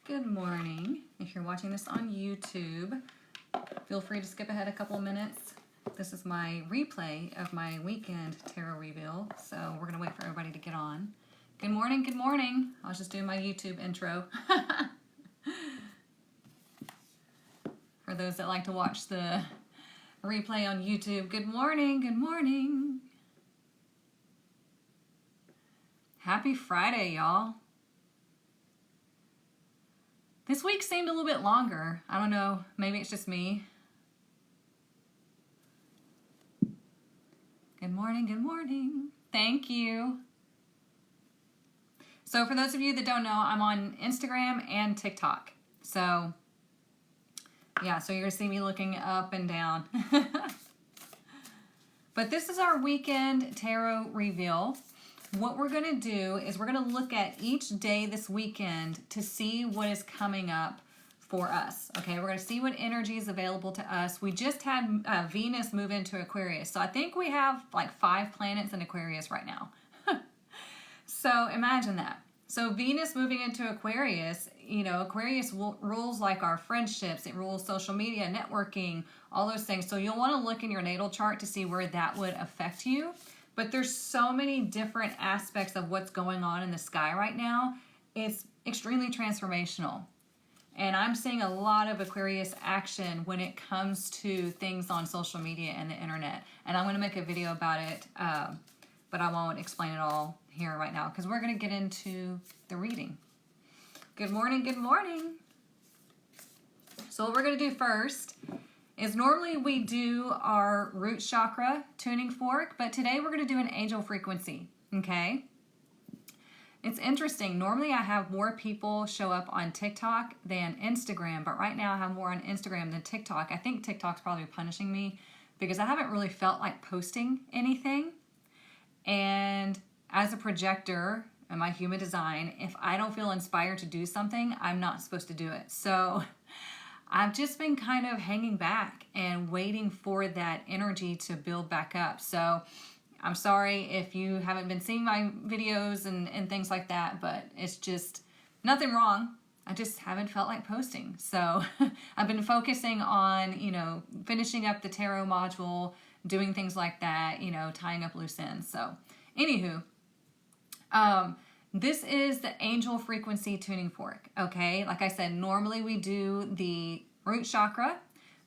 Good morning. If you're watching this on YouTube, feel free to skip ahead a couple minutes. This is my replay of my weekend tarot reveal, so we're going to wait for everybody to get on. Good morning, good morning. I was just doing my YouTube intro. For those that like to watch the replay on YouTube, good morning, good morning. Happy Friday, y'all. This week seemed a little bit longer. I don't know, maybe it's just me. Good morning, good morning. Thank you. So for those of you that don't know, I'm on Instagram and TikTok. So yeah, so you're gonna see me looking up and down. But this is our weekend tarot reveal. What we're going to do is we're going to look at each day this weekend to see what is coming up for us. Okay, we're going to see what energy is available to us. We just had Venus move into Aquarius. So I think we have like 5 planets in Aquarius right now. So imagine that. So Venus moving into Aquarius, you know, Aquarius rules like our friendships. It rules social media, networking, all those things. So you'll want to look in your natal chart to see where that would affect you. But there's so many different aspects of what's going on in the sky right now. It's extremely transformational. And I'm seeing a lot of Aquarius action when it comes to things on social media and the internet. And I'm going to make a video about it, but I won't explain it all here right now because we're going to get into the reading. Good morning, good morning. So what we're going to do first is normally we do our root chakra tuning fork, but today we're going to do an angel frequency, okay? It's interesting. Normally I have more people show up on TikTok than Instagram, but right now I have more on Instagram than TikTok. I think TikTok's probably punishing me because I haven't really felt like posting anything. And as a projector in my human design, if I don't feel inspired to do something, I'm not supposed to do it. So I've just been kind of hanging back and waiting for that energy to build back up. So I'm sorry if you haven't been seeing my videos and things like that, but it's just nothing wrong. I just haven't felt like posting. So I've been focusing on, you know, finishing up the tarot module, doing things like that, you know, tying up loose ends. So anywho, this is the angel frequency tuning fork, okay? Like I said, normally we do the root chakra,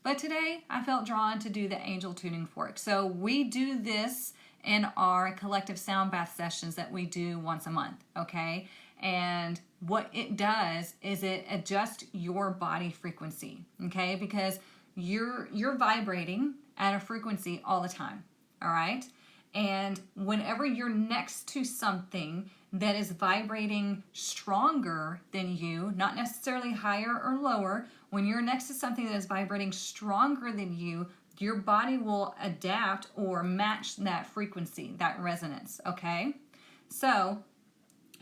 but today I felt drawn to do the angel tuning fork. So we do this in our collective sound bath sessions that we do once a month, okay? And what it does is it adjusts your body frequency, okay? Because you're vibrating at a frequency all the time, all right? And whenever you're next to something that is vibrating stronger than you, not necessarily higher or lower, when you're next to something that is vibrating stronger than you, your body will adapt or match that frequency, that resonance, okay? So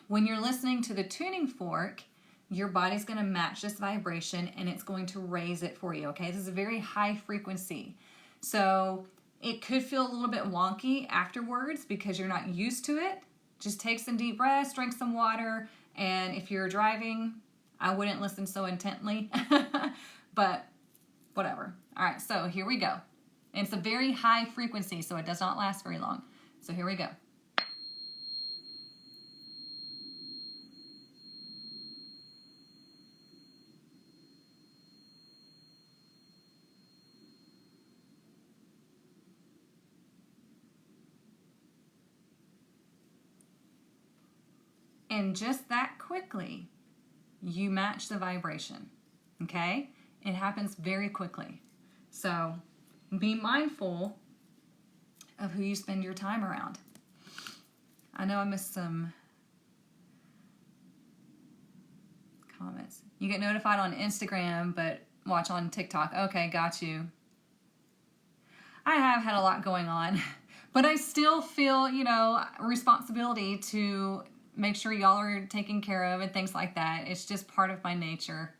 when you're listening to the tuning fork, your body's going to match this vibration and it's going to raise it for you, okay? This is a very high frequency. So it could feel a little bit wonky afterwards because you're not used to it. Just take some deep breaths, drink some water, and if you're driving, I wouldn't listen so intently, but whatever. All right, so here we go. And it's a very high frequency, so it does not last very long. So here we go. And just that quickly, you match the vibration, okay? It happens very quickly. So be mindful of who you spend your time around. I know I missed some comments. You get notified on Instagram, but watch on TikTok. Okay, got you. I have had a lot going on, but I still feel, you know, responsibility to make sure y'all are taken care of and things like that. It's just part of my nature.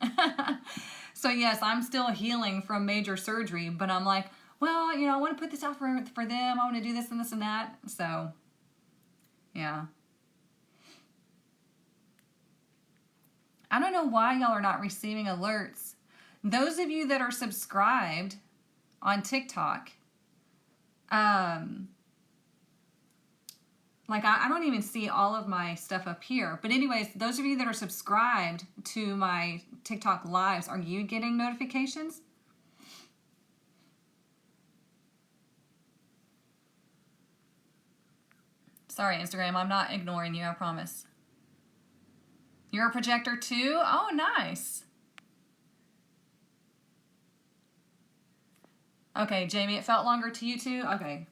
So yes, I'm still healing from major surgery, but I'm like, well, you know, I want to put this out for them. I want to do this and this and that. So yeah. I don't know why y'all are not receiving alerts. Those of you that are subscribed on TikTok, like I don't even see all of my stuff up here. But anyways, those of you that are subscribed to my TikTok lives, are you getting notifications? Sorry, Instagram, I'm not ignoring you, I promise. You're a projector too? Oh, nice. Okay, Jamie, it felt longer to you too? Okay.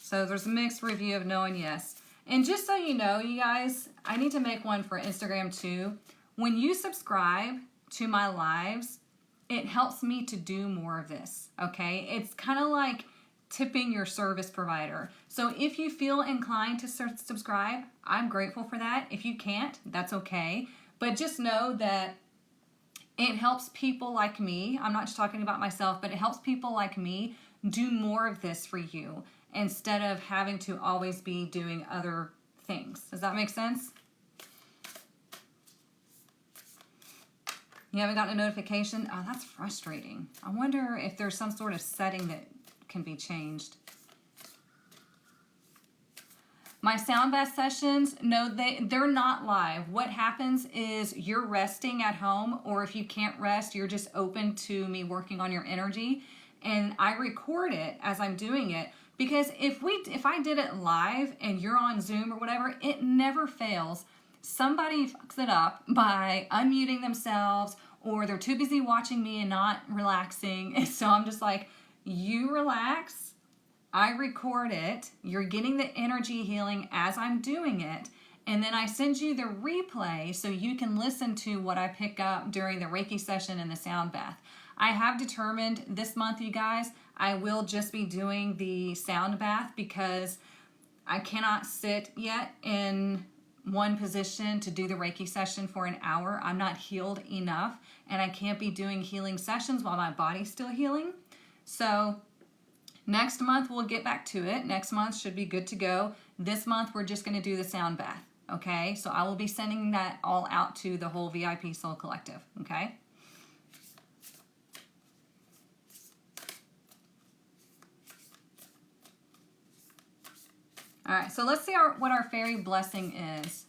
So there's a mixed review of no and yes. And just so you know, you guys, I need to make one for Instagram too. When you subscribe to my lives, it helps me to do more of this, okay? It's kind of like tipping your service provider. So if you feel inclined to subscribe, I'm grateful for that. If you can't, that's okay. But just know that it helps people like me. I'm not just talking about myself, but it helps people like me do more of this for you instead of having to always be doing other things. Does that make sense? You haven't gotten a notification? Oh, that's frustrating. I wonder if there's some sort of setting that can be changed. My sound bath sessions, no, they're not live. What happens is you're resting at home, or if you can't rest, you're just open to me working on your energy. And I record it as I'm doing it, because if I did it live and you're on Zoom or whatever, it never fails. Somebody fucks it up by unmuting themselves, or they're too busy watching me and not relaxing. And so I'm just like, you relax. I record it. You're getting the energy healing as I'm doing it. And then I send you the replay so you can listen to what I pick up during the Reiki session and the sound bath. I have determined this month, you guys, I will just be doing the sound bath because I cannot sit yet in one position to do the Reiki session for an hour. I'm not healed enough, and I can't be doing healing sessions while my body's still healing. So next month we'll get back to it. Next month should be good to go. This month we're just going to do the sound bath, okay? So I will be sending that all out to the whole VIP Soul Collective, okay? All right, so let's see what our fairy blessing is.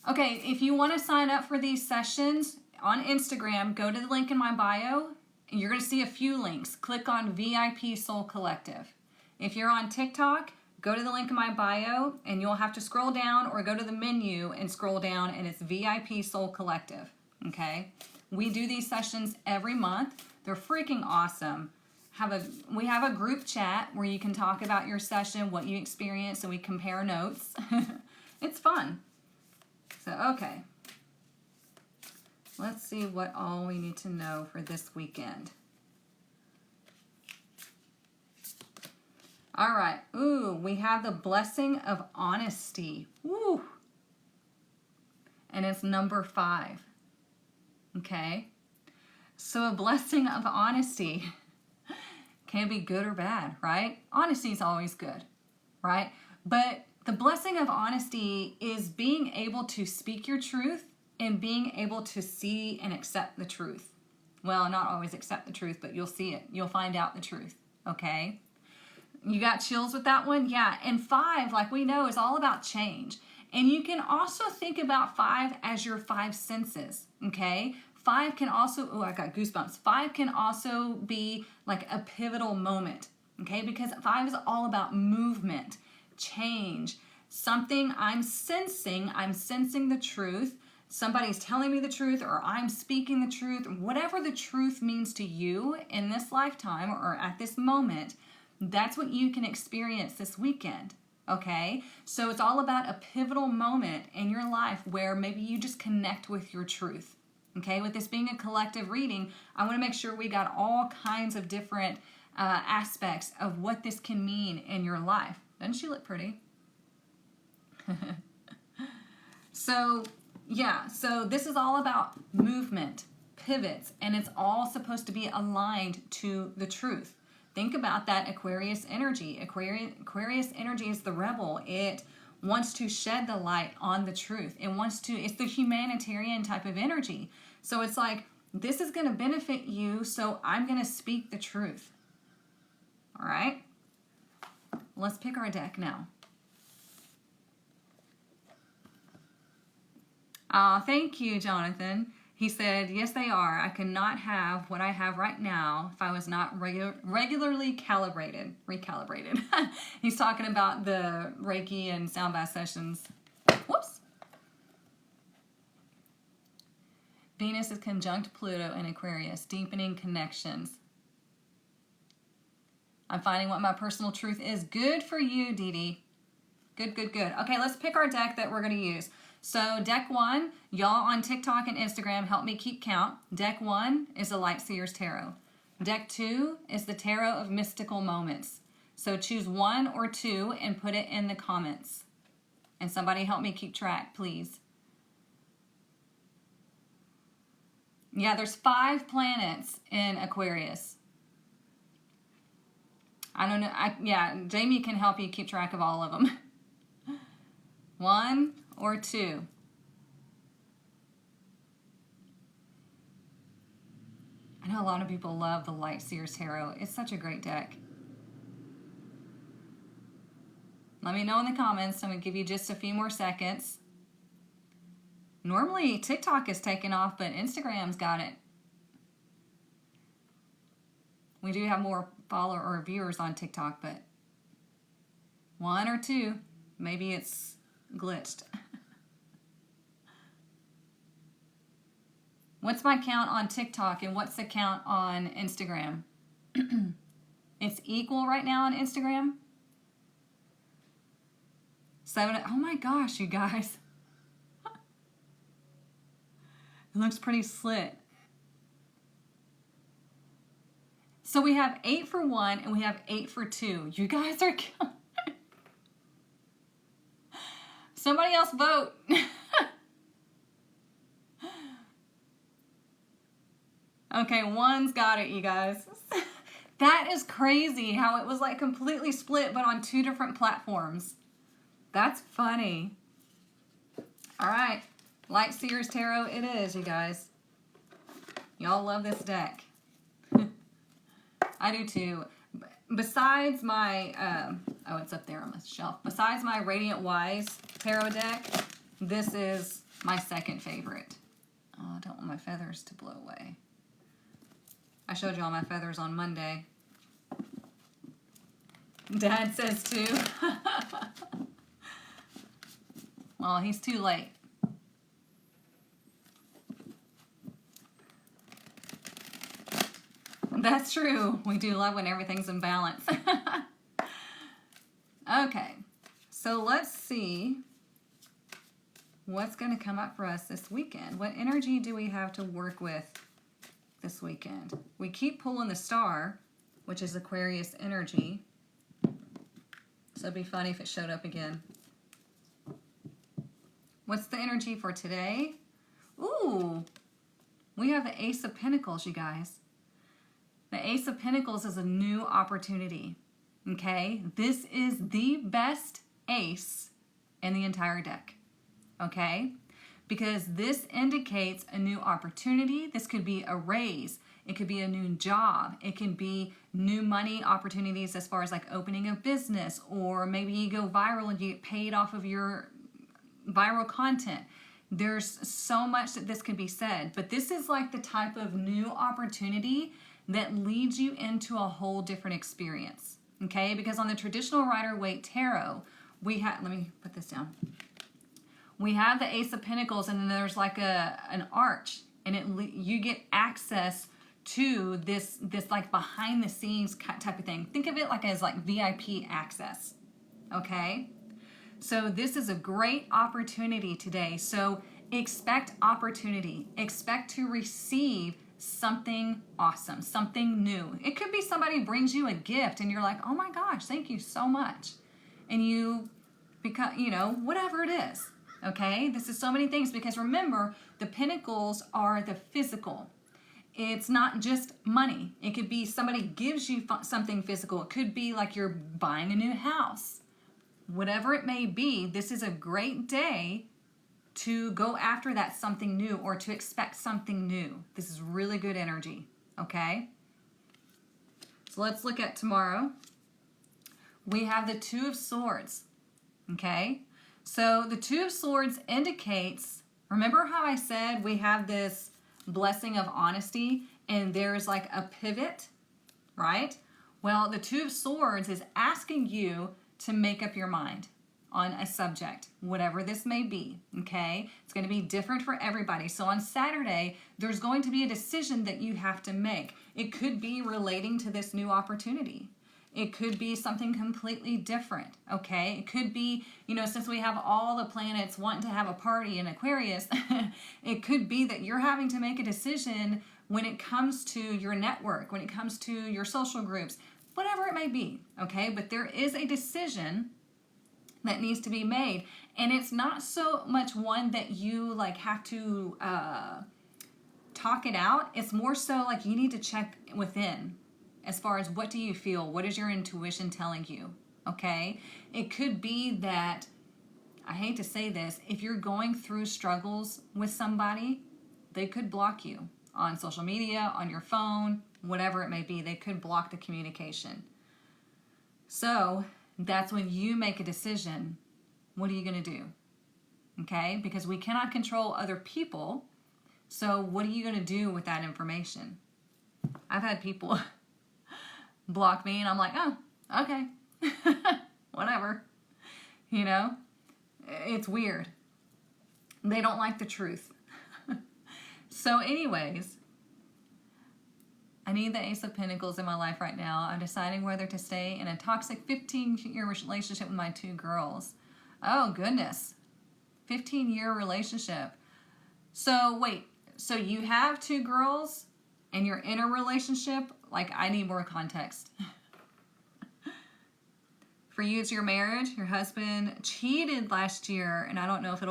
Okay, if you want to sign up for these sessions on Instagram, go to the link in my bio, and you're going to see a few links. Click on VIP Soul Collective. If you're on TikTok, go to the link in my bio, and you'll have to scroll down or go to the menu and scroll down, and it's VIP Soul Collective, okay? We do these sessions every month. They're freaking awesome. We have a group chat where you can talk about your session, what you experienced, and we compare notes. It's fun. So, okay. Let's see what all we need to know for this weekend. All right. Ooh, we have the blessing of honesty. Woo. And it's number 5. Okay. So a blessing of honesty can be good or bad, right? Honesty is always good, right? But the blessing of honesty is being able to speak your truth and being able to see and accept the truth. Well, not always accept the truth, but you'll see it. You'll find out the truth, okay? You got chills with that one? Yeah, and 5, like we know, is all about change. And you can also think about 5 as your 5 senses, okay? 5 can also, oh, I got goosebumps. 5 can also be like a pivotal moment, okay? Because 5 is all about movement, change, something I'm sensing the truth. Somebody's telling me the truth, or I'm speaking the truth, whatever the truth means to you in this lifetime or at this moment, that's what you can experience this weekend, okay? So it's all about a pivotal moment in your life where maybe you just connect with your truth. Okay, with this being a collective reading, I want to make sure we got all kinds of different aspects of what this can mean in your life. Doesn't she look pretty? So, yeah, so this is all about movement, pivots, and it's all supposed to be aligned to the truth. Think about that Aquarius energy. Aquarius energy is the rebel. It wants to shed the light on the truth. It's the humanitarian type of energy. So it's like, this is going to benefit you, so I'm going to speak the truth. All right? Let's pick our deck now. Thank you, Jonathan. He said, yes, they are. I could not have what I have right now if I was not regularly recalibrated. He's talking about the Reiki and sound bath sessions. Whoops. Venus is conjunct Pluto in Aquarius, deepening connections. I'm finding what my personal truth is. Good for you, Dee Dee. Good, good, good. Okay, let's pick our deck that we're going to use. So deck 1, y'all on TikTok and Instagram, help me keep count. Deck 1 is the Light Seers Tarot. Deck 2 is the Tarot of Mystical Moments. So choose 1 or 2 and put it in the comments. And somebody help me keep track, please. Yeah, there's 5 planets in Aquarius. I don't know. Yeah, Jamie can help you keep track of all of them. 1 or 2. I know a lot of people love the Light Seers Tarot. It's such a great deck. Let me know in the comments. I'm going to give you just a few more seconds. Normally TikTok is taking off, but Instagram's got it. We do have more followers or viewers on TikTok, but 1 or 2, maybe it's glitched. What's my count on TikTok and what's the count on Instagram? It's equal right now on Instagram. 7. Oh my gosh, you guys. It looks pretty slit. So we have 8 for 1 and we have 8 for 2. You guys are killing. Somebody else vote. Okay, 1's got it, you guys. That is crazy how it was like completely split, but on 2 different platforms. That's funny. All right, Light Seers Tarot it is, you guys. Y'all love this deck. I do too. Besides my, oh, it's up there on the shelf. Besides my Radiant Wise Tarot deck, this is my second favorite. Oh, I don't want my feathers to blow away. I showed you all my feathers on Monday. Dad says too. Well, he's too late. That's true. We do love when everything's in balance. Okay, so let's see what's going to come up for us this weekend. What energy do we have to work with this weekend? We keep pulling the star, which is Aquarius energy. So it'd be funny if it showed up again. What's the energy for today? Ooh, we have the Ace of Pentacles, you guys. The Ace of Pentacles is a new opportunity, okay? This is the best ace in the entire deck, okay? Because this indicates a new opportunity. This could be a raise. It could be a new job. It can be new money opportunities as far as like opening a business, or maybe you go viral and you get paid off of your viral content. There's so much that this could be said, but this is like the type of new opportunity that leads you into a whole different experience, okay? Because on the traditional Rider-Waite Tarot, we have, let me put this down. We have the Ace of Pentacles, and then there's like an arch, and you get access to this like behind the scenes type of thing. Think of it like as like VIP access, okay? So this is a great opportunity today. So expect opportunity. Expect to receive something awesome, something new. It could be somebody brings you a gift and you're like, oh my gosh, thank you so much. And you become, you know, whatever it is, okay? This is so many things, because remember, the pentacles are the physical. It's not just money. It could be somebody gives you something physical. It could be like you're buying a new house. whatever it may be, this is a great day to go after that something new or to expect something new. This is really good energy, okay? So let's look at tomorrow. We have the Two of Swords, okay? So the Two of Swords indicates, remember how I said we have this blessing of honesty and there's like a pivot, right? Well, the Two of Swords is asking you to make up your mind on a subject, whatever this may be, okay? It's going to be different for everybody. So on Saturday, there's going to be a decision that you have to make. It could be relating to this new opportunity. It could be something completely different, okay? It could be, you know, since we have all the planets wanting to have a party in Aquarius, it could be that you're having to make a decision when it comes to your network, when it comes to your social groups, whatever it may be, okay? But there is a decision that needs to be made, and it's not so much one that you like have to talk it out. It's more so like you need to check within as far as what do you feel, what is your intuition telling you, okay? It could be that, I hate to say this, if you're going through struggles with somebody, they could block you on social media, on your phone, whatever it may be. They could block the communication. So that's when you make a decision. What are you going to do? Okay? Because we cannot control other people. So what are you going to do with that information? I've had people block me and I'm like, oh, okay. Whatever. You know? It's weird. They don't like the truth. So anyways, I need the Ace of Pentacles in my life right now. I'm deciding whether to stay in a toxic 15-year relationship with my 2 girls. Oh, goodness. 15-year relationship. So, wait. So you have 2 girls and you're in a relationship? Like, I need more context. For you, it's your marriage. Your husband cheated last year, and I don't know if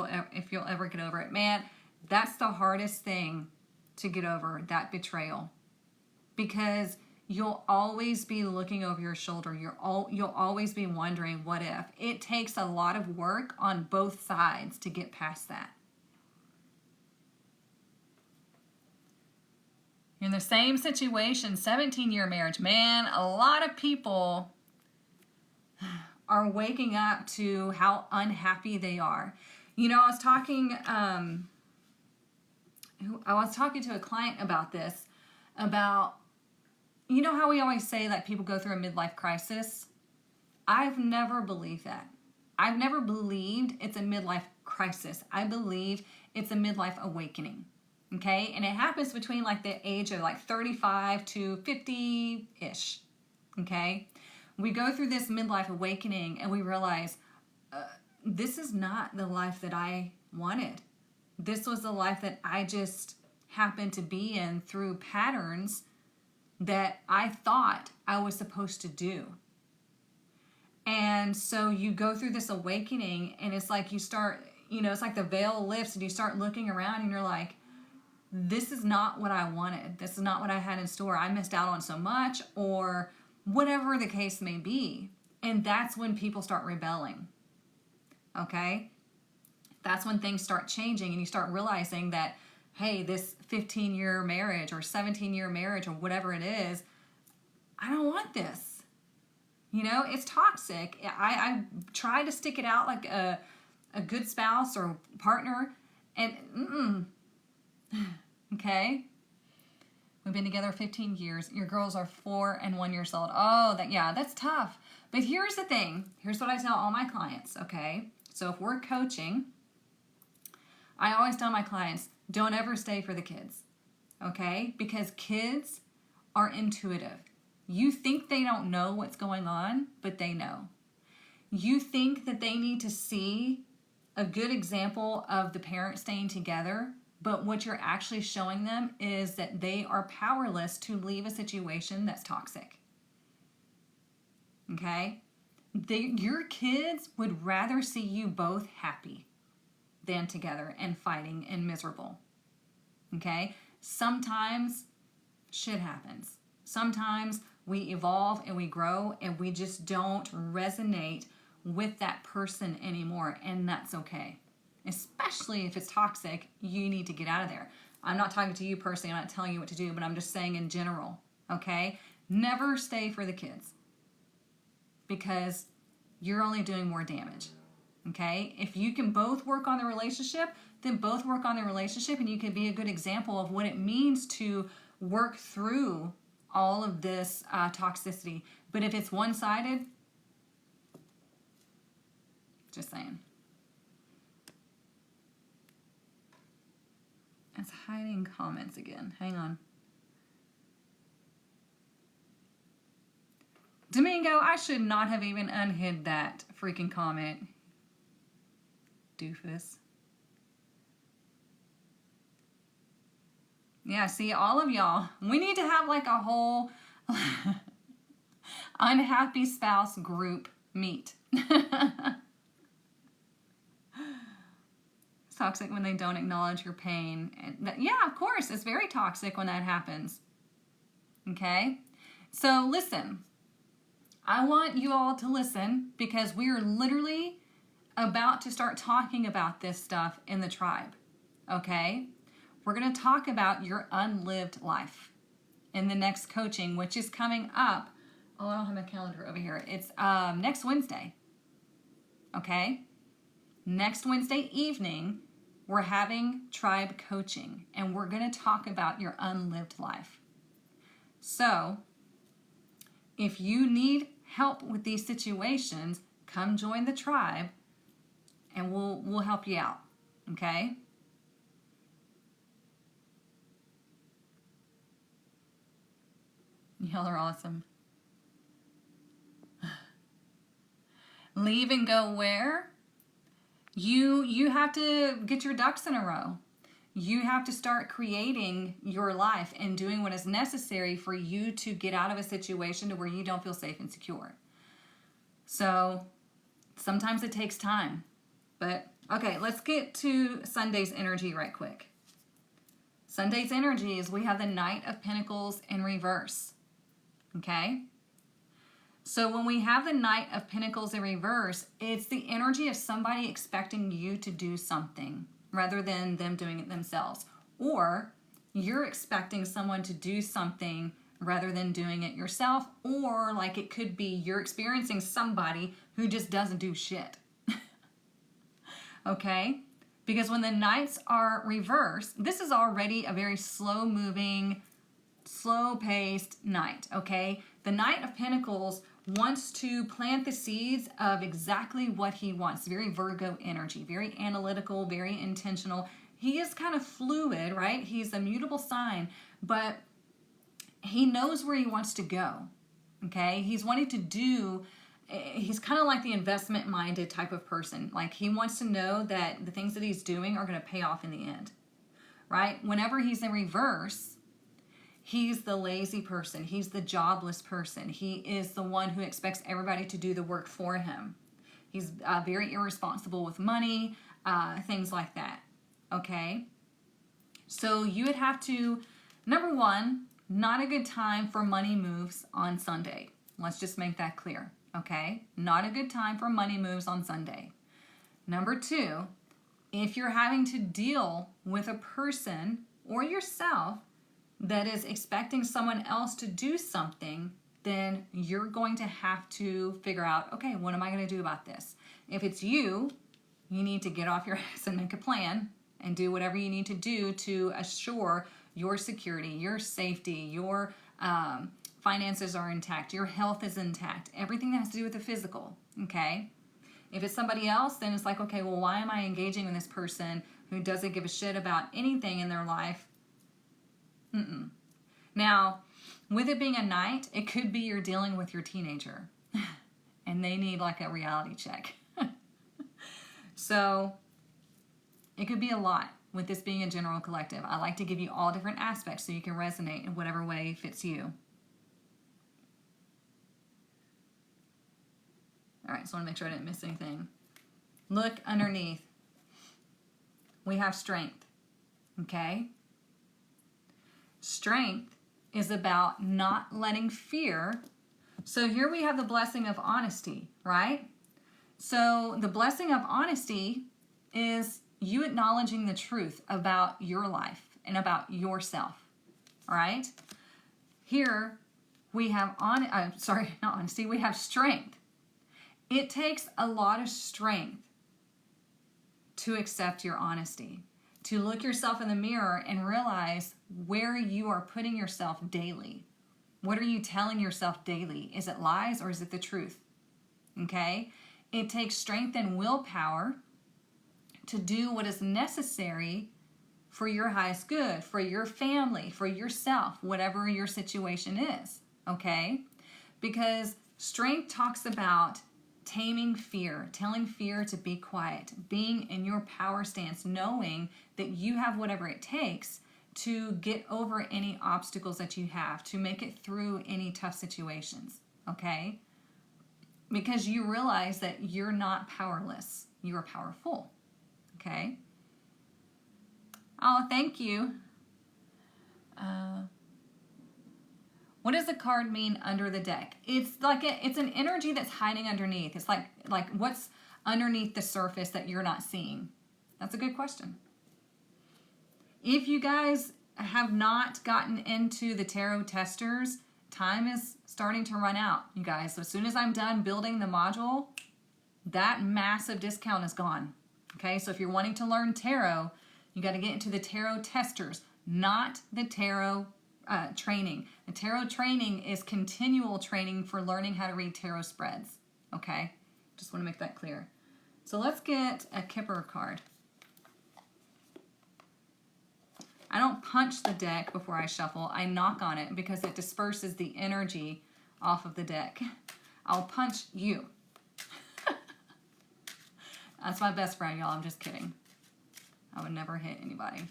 you'll ever get over it. Man, that's the hardest thing to get over, that betrayal. Because you'll always be looking over your shoulder. You'll always be wondering, what if? It takes a lot of work on both sides to get past that. In the same situation, 17-year marriage. Man, a lot of people are waking up to how unhappy they are. You know, I was talking to a client about this, about, you know how we always say that people go through a midlife crisis? I've never believed that. I've never believed it's a midlife crisis. I believe it's a midlife awakening, okay? And it happens between like the age of like 35 to 50-ish, okay? We go through this midlife awakening and we realize this is not the life that I wanted. This was the life that I just happened to be in through patterns that I thought I was supposed to do. And so you go through this awakening and it's like you start, you know, it's like the veil lifts and you start looking around and you're like, this is not what I wanted. This is not what I had in store. I missed out on so much, or whatever the case may be. And that's when people start rebelling. Okay? That's when things start changing and you start realizing that, hey, this 15-year marriage or 17-year marriage or whatever it is, I don't want this. You know, it's toxic. I try to stick it out like a good spouse or partner, and okay? We've been together 15 years. Your girls are 4 and 1 years old. Oh, that's tough. But here's the thing. Here's what I tell all my clients, okay? So if we're coaching, I always tell my clients, don't ever stay for the kids, okay? Because kids are intuitive. You think they don't know what's going on, but they know. You think that they need to see a good example of the parents staying together, but what you're actually showing them is that they are powerless to leave a situation that's toxic. Okay? Your kids would rather see you both happy than together and fighting and miserable. Okay? Sometimes shit happens. Sometimes we evolve and we grow and we just don't resonate with that person anymore, and that's okay. Especially if it's toxic, you need to get out of there. I'm not talking to you personally, I'm not telling you what to do, but I'm just saying in general, okay? Never stay for the kids because you're only doing more damage, okay? If you can both work on the relationship, then both work on the relationship, and you can be a good example of what it means to work through all of this toxicity. But if it's one-sided, just saying. It's hiding comments again. Hang on. Domingo, I should not have even unhid that freaking comment. Doofus. Yeah, see, all of y'all, we need to have like a whole unhappy spouse group meet. It's toxic when they don't acknowledge your pain. Yeah, of course, it's very toxic when that happens. Okay? So listen, I want you all to listen because we are literally about to start talking about this stuff in the tribe. Okay? We're going to talk about your unlived life in the next coaching, which is coming up. Oh, I don't have my calendar over here. It's next Wednesday. Okay? Next Wednesday evening, we're having tribe coaching, and we're going to talk about your unlived life. So, if you need help with these situations, come join the tribe, and we'll help you out. Okay? Y'all are awesome. Leave and go where? You have to get your ducks in a row. You have to start creating your life and doing what is necessary for you to get out of a situation to where you don't feel safe and secure. So sometimes it takes time. But okay, let's get to Sunday's energy right quick. Sunday's energy is we have the Knight of Pentacles in reverse. Okay? So when we have the Knight of Pentacles in reverse, it's the energy of somebody expecting you to do something rather than them doing it themselves. Or you're expecting someone to do something rather than doing it yourself. Or like it could be you're experiencing somebody who just doesn't do shit. Okay? Because when the Knights are reversed, this is already a very slow-moving, slow-paced Knight, okay? The Knight of Pentacles wants to plant the seeds of exactly what he wants. Very Virgo energy, very analytical, very intentional. He is kind of fluid, right? He's a mutable sign, but he knows where he wants to go, okay? He's wanting to do, he's kind of like the investment-minded type of person. Like he wants to know that the things that he's doing are going to pay off in the end, right? Whenever he's in reverse, he's the lazy person. He's the jobless person. He is the one who expects everybody to do the work for him. He's very irresponsible with money, things like that. Okay? So you would have to, number one, not a good time for money moves on Sunday. Let's just make that clear. Okay? Not a good time for money moves on Sunday. Number two, if you're having to deal with a person or yourself that is expecting someone else to do something, then you're going to have to figure out, okay, what am I going to do about this? If it's you, you need to get off your ass and make a plan and do whatever you need to do to assure your security, your safety, your finances are intact, your health is intact, everything that has to do with the physical, okay? If it's somebody else, then it's like, okay, well, why am I engaging with this person who doesn't give a shit about anything in their life? Now, with it being a Knight, it could be you're dealing with your teenager and they need like a reality check. So it could be a lot with this being a general collective. I like to give you all different aspects so you can resonate in whatever way fits you. All right, so I want to make sure I didn't miss anything. Look underneath. We have strength, okay? Strength is about not letting fear. So here we have the blessing of honesty, right? So the blessing of honesty is you acknowledging the truth about your life and about yourself. All right? Here we have we have strength. It takes a lot of strength to accept your honesty, to look yourself in the mirror and realize where you are putting yourself daily. What are you telling yourself daily? Is it lies or is it the truth? Okay? It takes strength and willpower to do what is necessary for your highest good, for your family, for yourself, whatever your situation is. Okay? Because strength talks about taming fear, telling fear to be quiet, being in your power stance, knowing that you have whatever it takes to get over any obstacles that you have, to make it through any tough situations, okay? Because you realize that you're not powerless, you are powerful, okay? Oh, thank you. What does the card mean under the deck? It's like it's an energy that's hiding underneath. It's like what's underneath the surface that you're not seeing? That's a good question. If you guys have not gotten into the tarot testers, time is starting to run out, you guys. So as soon as I'm done building the module, that massive discount is gone. Okay, so if you're wanting to learn tarot, you got to get into the tarot testers, not the tarot training. The tarot training is continual training for learning how to read tarot spreads. Okay, just want to make that clear. So let's get a Kipper card. I don't punch the deck before I shuffle. I knock on it because it disperses the energy off of the deck. I'll punch you. That's my best friend, y'all. I'm just kidding. I would never hit anybody.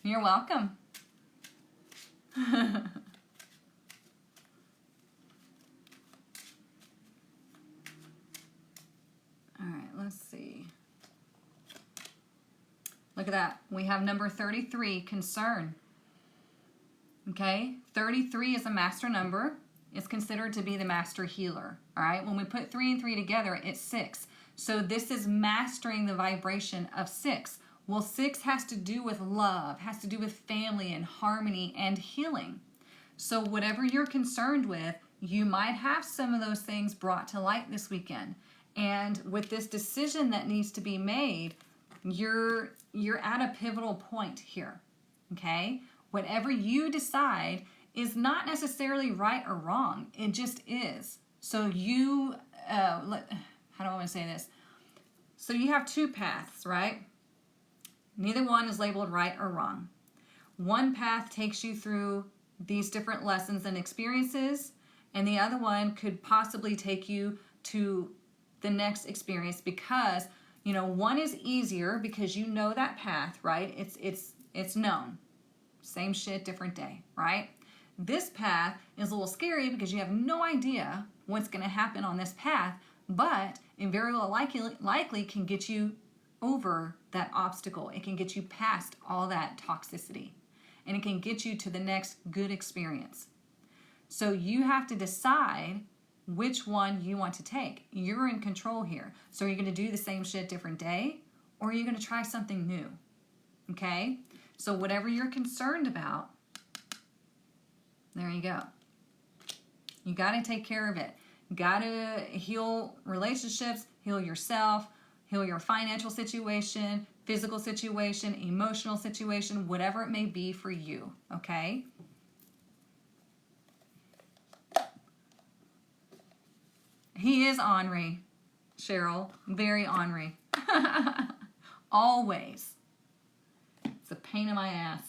You're welcome. All right, let's see. Look at that. We have number 33, concern. Okay, 33 is a master number. It's considered to be the master healer. All right, when we put 3 and 3 together, it's 6. So this is mastering the vibration of 6. Well, 6 has to do with love, has to do with family and harmony and healing. So whatever you're concerned with, you might have some of those things brought to light this weekend. And with this decision that needs to be made, you're at a pivotal point here, okay? Whatever you decide is not necessarily right or wrong. It just is. So you, how do I want to say this? So you have 2 paths, right? Neither one is labeled right or wrong. One path takes you through these different lessons and experiences, and the other one could possibly take you to the next experience because, you know, one is easier because you know that path, right? It's known. Same shit, different day, right? This path is a little scary because you have no idea what's going to happen on this path, but it very well likely can get you over that obstacle. It can get you past all that toxicity, and it can get you to the next good experience. So you have to decide which one you want to take. You're in control here. So are you going to do the same shit different day, or are you going to try something new? Okay? So whatever you're concerned about, there you go. You got to take care of it. You got to heal relationships, heal yourself, heal your financial situation, physical situation, emotional situation, whatever it may be for you, okay? He is ornery, Cheryl. Very ornery. Always. It's a pain in my ass.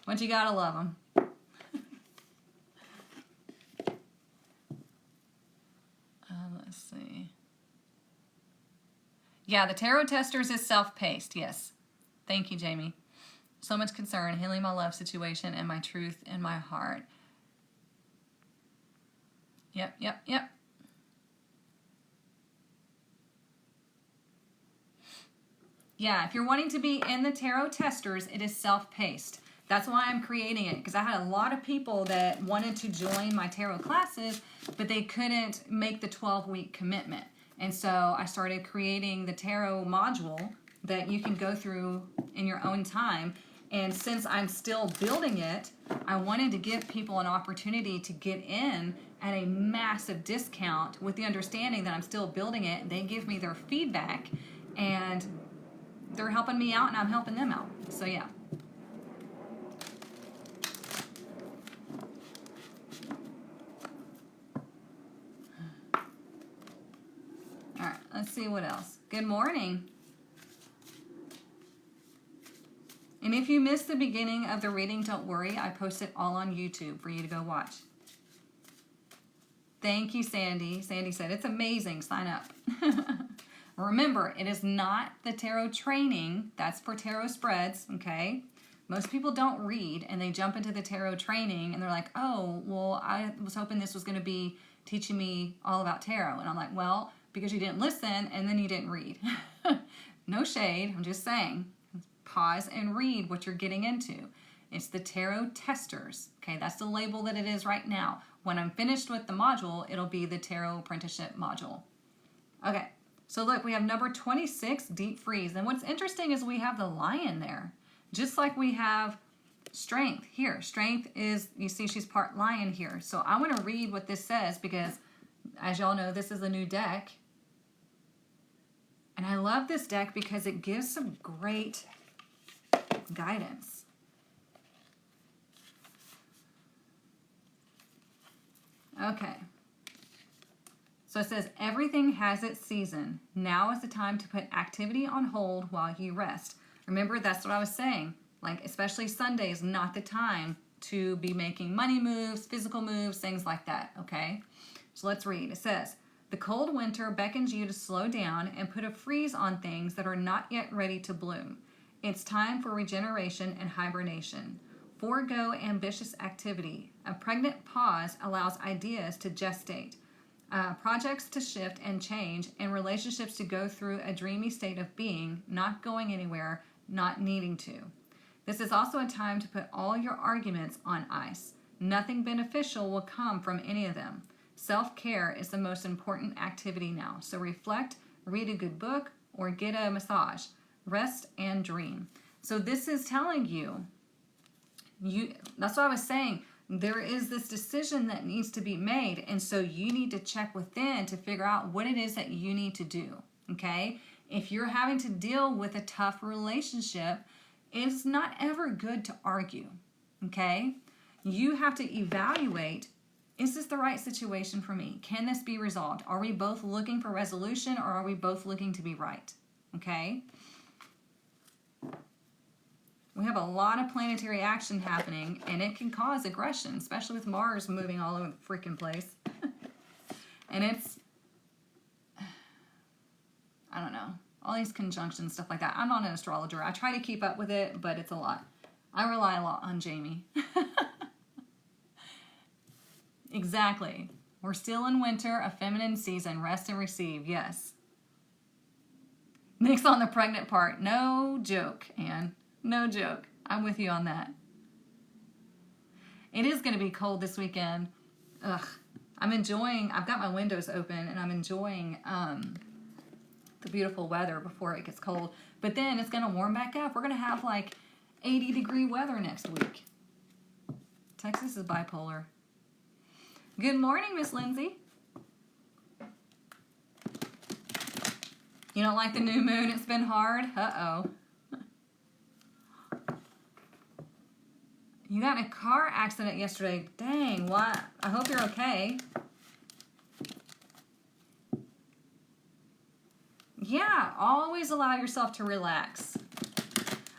But you gotta love him. Let's see. Yeah, the Tarot Testers is self-paced, yes. Thank you, Jamie. So much concern, healing my love situation and my truth in my heart. Yep. Yeah, if you're wanting to be in the Tarot Testers, it is self-paced. That's why I'm creating it, because I had a lot of people that wanted to join my tarot classes, but they couldn't make the 12-week commitment. And so I started creating the tarot module that you can go through in your own time. And since I'm still building it, I wanted to give people an opportunity to get in at a massive discount with the understanding that I'm still building it. They give me their feedback, and they're helping me out, and I'm helping them out. So yeah. All right, let's see what else. Good morning. And if you missed the beginning of the reading, don't worry. I post it all on YouTube for you to go watch. Thank you, Sandy. Sandy said, it's amazing. Sign up. Remember, it is not the tarot training. That's for tarot spreads, okay? Most people don't read, and they jump into the tarot training, and they're like, oh, well, I was hoping this was going to be teaching me all about tarot. And I'm like, well, because you didn't listen, and then you didn't read. No shade. I'm just saying. Pause and read what you're getting into. It's the tarot testers. Okay, that's the label that it is right now. When I'm finished with the module, it'll be the tarot apprenticeship module. Okay, so look, we have number 26, deep freeze. And what's interesting is we have the lion there. Just like we have strength here. Strength is, you see she's part lion here. So I want to read what this says because, as y'all know, this is a new deck. And I love this deck because it gives some great guidance. Okay. So it says, everything has its season. Now is the time to put activity on hold while you rest. Remember, that's what I was saying. Like, especially Sunday is not the time to be making money moves, physical moves, things like that, okay? So let's read. It says, the cold winter beckons you to slow down and put a freeze on things that are not yet ready to bloom. It's time for regeneration and hibernation. Forego ambitious activity. A pregnant pause allows ideas to gestate, projects to shift and change, and relationships to go through a dreamy state of being, not going anywhere, not needing to. This is also a time to put all your arguments on ice. Nothing beneficial will come from any of them. Self-care is the most important activity now. So reflect, read a good book, or get a massage. Rest and dream. So this is telling you, that's what I was saying, there is this decision that needs to be made, and so you need to check within to figure out what it is that you need to do, okay? If you're having to deal with a tough relationship, it's not ever good to argue, okay? You have to evaluate, is this the right situation for me? Can this be resolved? Are we both looking for resolution, or are we both looking to be right, okay? We have a lot of planetary action happening, and it can cause aggression, especially with Mars moving all over the freaking place. And it's, I don't know, all these conjunctions, stuff like that. I'm not an astrologer. I try to keep up with it, but it's a lot. I rely a lot on Jamie. Exactly. We're still in winter, a feminine season. Rest and receive, yes. Nick's on the pregnant part. No joke, Anne. No joke. I'm with you on that. It is going to be cold this weekend. Ugh. I've got my windows open, and I'm enjoying the beautiful weather before it gets cold. But then it's going to warm back up. We're going to have like 80-degree weather next week. Texas is bipolar. Good morning, Miss Lindsay. You don't like the new moon? It's been hard? Uh-oh. You got in a car accident yesterday. Dang, what? I hope you're okay. Yeah, always allow yourself to relax.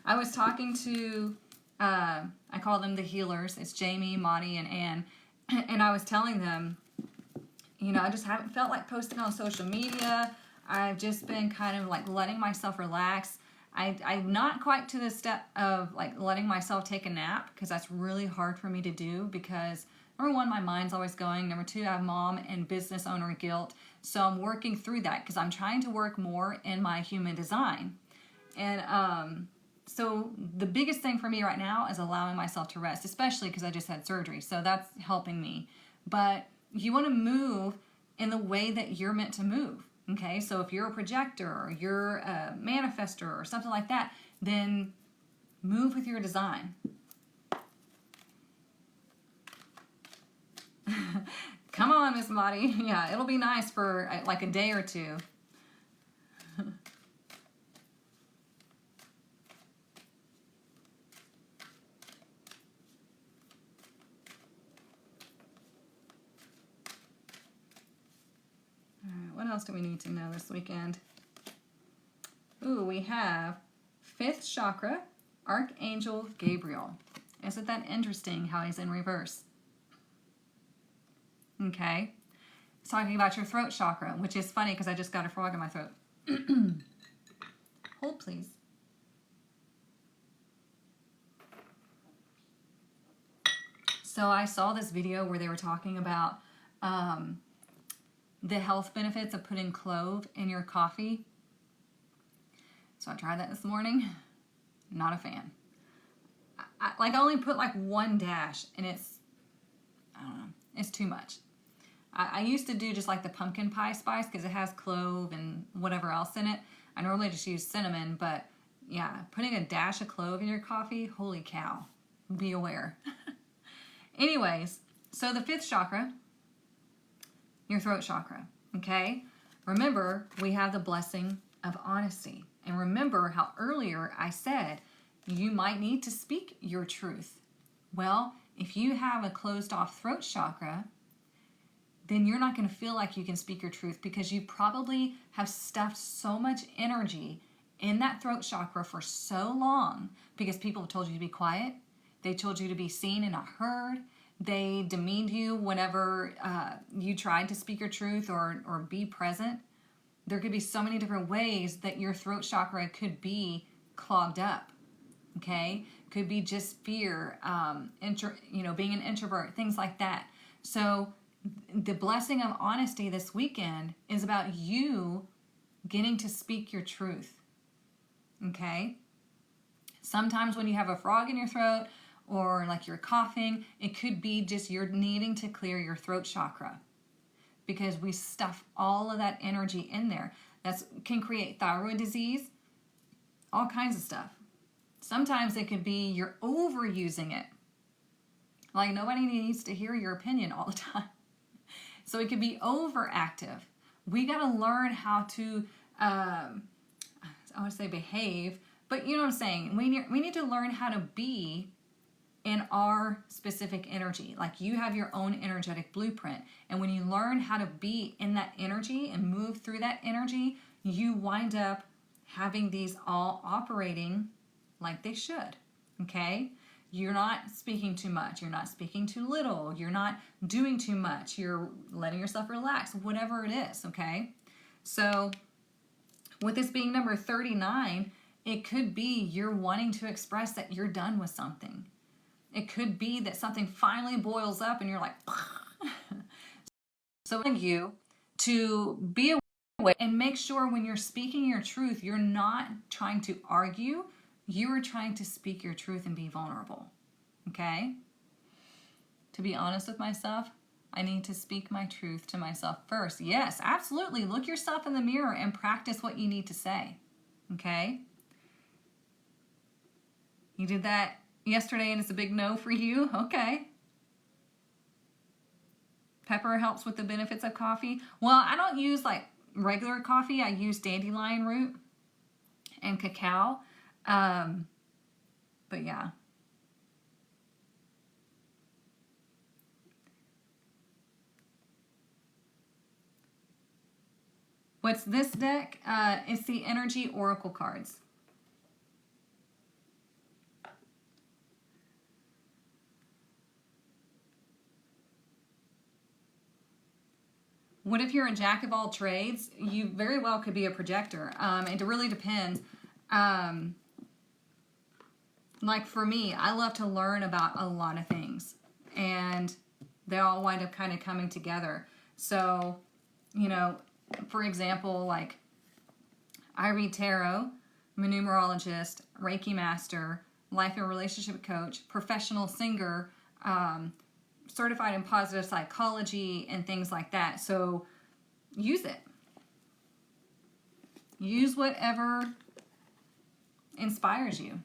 I was talking to, I call them the healers. It's Jamie, Monty, and Ann. And I was telling them, you know, I just haven't felt like posting on social media. I've just been kind of like letting myself relax. I'm not quite to the step of like letting myself take a nap, because that's really hard for me to do, because number one, my mind's always going. Number two, I have mom and business owner guilt. So I'm working through that because I'm trying to work more in my human design. And So the biggest thing for me right now is allowing myself to rest, especially because I just had surgery. So that's helping me. But you want to move in the way that you're meant to move. Okay, so if you're a projector or you're a manifester or something like that, then move with your design. Come on, Miss Maddie. Yeah, it'll be nice for like a day or two. What else do we need to know this weekend? Ooh, we have 5th chakra, Archangel Gabriel. Isn't that interesting how he's in reverse? Okay. It's talking about your throat chakra, which is funny because I just got a frog in my throat. Hold, please. So I saw this video where they were talking about the health benefits of putting clove in your coffee. So I tried that this morning. Not a fan. I only put like 1 dash, and it's, I don't know, it's too much. I used to do just like the pumpkin pie spice because it has clove and whatever else in it. I normally just use cinnamon, but yeah, putting a dash of clove in your coffee, holy cow, be aware. Anyways, so the 5th chakra, your throat chakra, okay? Remember, we have the blessing of honesty. And remember how earlier I said you might need to speak your truth. Well, if you have a closed off throat chakra, then you're not going to feel like you can speak your truth because you probably have stuffed so much energy in that throat chakra for so long because people have told you to be quiet. They told you to be seen and not heard. They demeaned you whenever you tried to speak your truth or be present. There could be so many different ways that your throat chakra could be clogged up, okay? Could be just fear, being an introvert, things like that. So the blessing of honesty this weekend is about you getting to speak your truth, okay? Sometimes when you have a frog in your throat or like you're coughing, it could be just you're needing to clear your throat chakra because we stuff all of that energy in there. That can create thyroid disease, all kinds of stuff. Sometimes it could be you're overusing it. Like nobody needs to hear your opinion all the time. So it could be overactive. We got to learn how to, I would say behave, but you know what I'm saying? We need to learn how to be in our specific energy. Like you have your own energetic blueprint. And when you learn how to be in that energy and move through that energy, you wind up having these all operating like they should, okay? You're not speaking too much. You're not speaking too little. You're not doing too much. You're letting yourself relax, whatever it is, okay? So with this being number 39, it could be you're wanting to express that you're done with something. It could be that something finally boils up and you're like, so you to be aware and make sure when you're speaking your truth, you're not trying to argue. You are trying to speak your truth and be vulnerable, okay? To be honest with myself, I need to speak my truth to myself first. Yes, absolutely. Look yourself in the mirror and practice what you need to say, okay? You did that yesterday and it's a big no for you? Okay. Pepper helps with the benefits of coffee. Well, I don't use like regular coffee. I use dandelion root and cacao. But yeah. What's this deck? It's the Energy Oracle cards. What if you're a jack of all trades? You very well could be a projector. It really depends. Like for me, I love to learn about a lot of things. And they all wind up kind of coming together. So, for example, like I read tarot, I'm a numerologist, Reiki master, life and relationship coach, professional singer, certified in positive psychology, and things like that. So use it. Use whatever inspires you.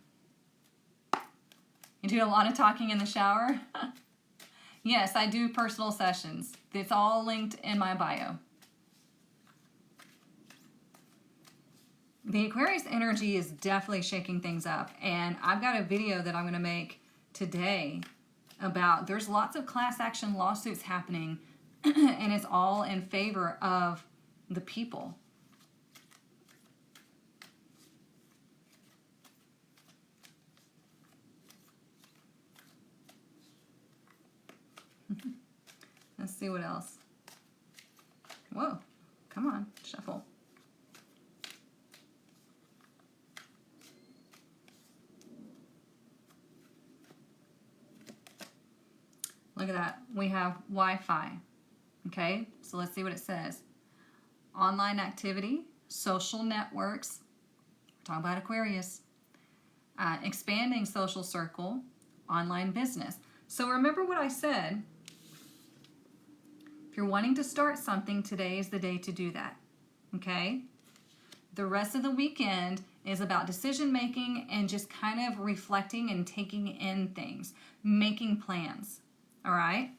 You do a lot of talking in the shower? Yes, I do personal sessions. It's all linked in my bio. The Aquarius energy is definitely shaking things up, and I've got a video that I'm going to make today about, there's lots of class action lawsuits happening, and it's all in favor of the people. Let's see what else. Whoa, come on, shuffle. Look at that. We have Wi-Fi. Okay, so let's see what it says. Online activity, social networks. We're talking about Aquarius. Expanding social circle, online business. So remember what I said. If you're wanting to start something, today is the day to do that. Okay? The rest of the weekend is about decision making and just kind of reflecting and taking in things, making plans. All right?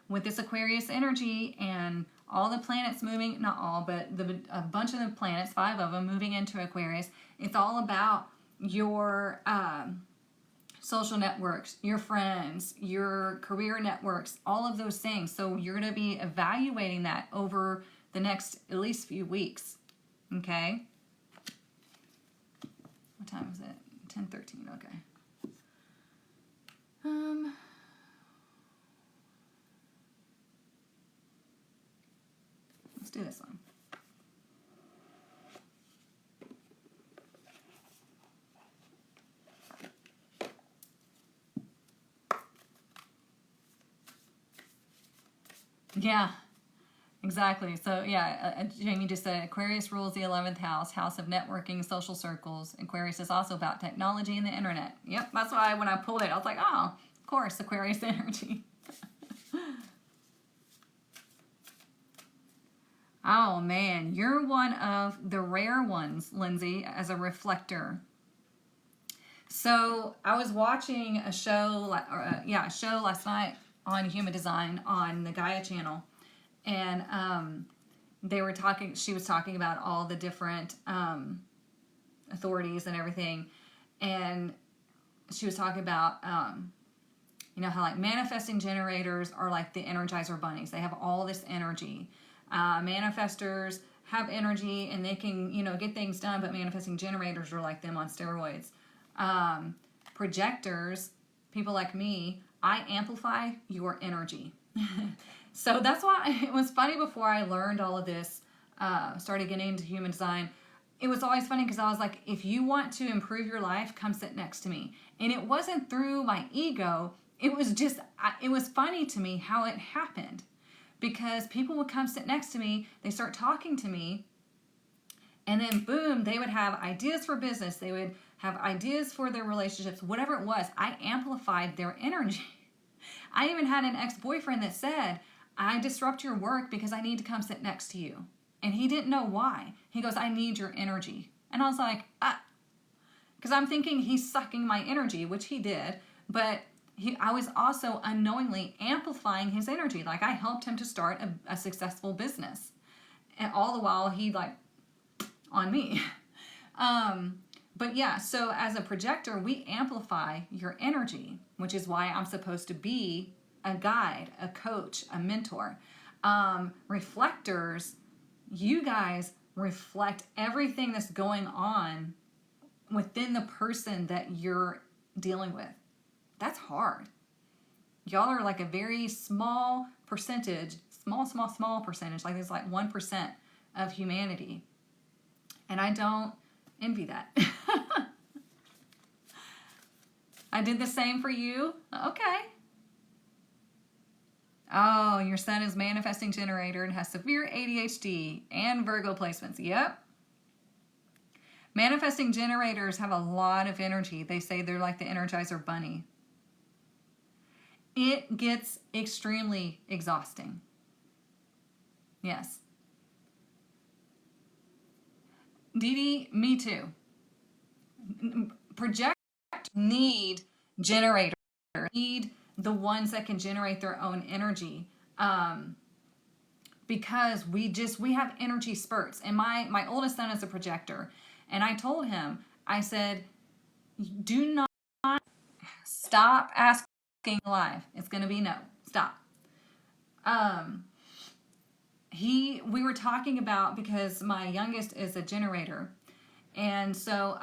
With this Aquarius energy and all the planets moving, not all, but a bunch of the planets, 5 of them, moving into Aquarius, it's all about your social networks, your friends, your career networks, all of those things. So you're going to be evaluating that over the next at least few weeks. Okay? What time is it? 10:13. Okay. Let's do this one. Yeah, exactly. So yeah, Jamie just said Aquarius rules the 11th house, house of networking, social circles. Aquarius is also about technology and the internet. Yep, that's why when I pulled it, I was like, oh, of course, Aquarius energy. Oh man, you're one of the rare ones, Lindsay, as a reflector. So I was watching a show, a show last night on Human Design on the Gaia channel, and she was talking about all the different authorities and everything, and she was talking about how like manifesting generators are like the Energizer bunnies. They have all this energy. Manifestors have energy and they can get things done, but manifesting generators are like them on steroids. Projectors, people like me, I amplify your energy. So that's why it was funny before I learned all of this, started getting into human design. It was always funny because I was like, if you want to improve your life, come sit next to me. And it wasn't through my ego. It was just, it was funny to me how it happened. Because people would come sit next to me, they start talking to me, and then boom, they would have ideas for business. They would have ideas for their relationships, whatever it was. I amplified their energy. I even had an ex-boyfriend that said, I disrupt your work because I need to come sit next to you. And he didn't know why. He goes, I need your energy. And I was like, because I'm thinking he's sucking my energy, which he did, but I was also unknowingly amplifying his energy. Like I helped him to start a successful business. And all the while he on me. But yeah, so as a projector, we amplify your energy, which is why I'm supposed to be a guide, a coach, a mentor. Reflectors, you guys reflect everything that's going on within the person that you're dealing with. That's hard. Y'all are like a very small percentage, small percentage, like it's like 1% of humanity. And I don't envy that. I did the same for you. Okay. Oh, your son is manifesting generator and has severe ADHD and Virgo placements. Yep. Manifesting generators have a lot of energy. They say they're like the Energizer Bunny. It gets extremely exhausting. Yes. Dee Dee, me too. Projectors need generators, need the ones that can generate their own energy. Because we have energy spurts. And my oldest son is a projector. And I told him, I said, do not stop asking alive. It's going to be no. Stop. We were talking about, because my youngest is a generator. And so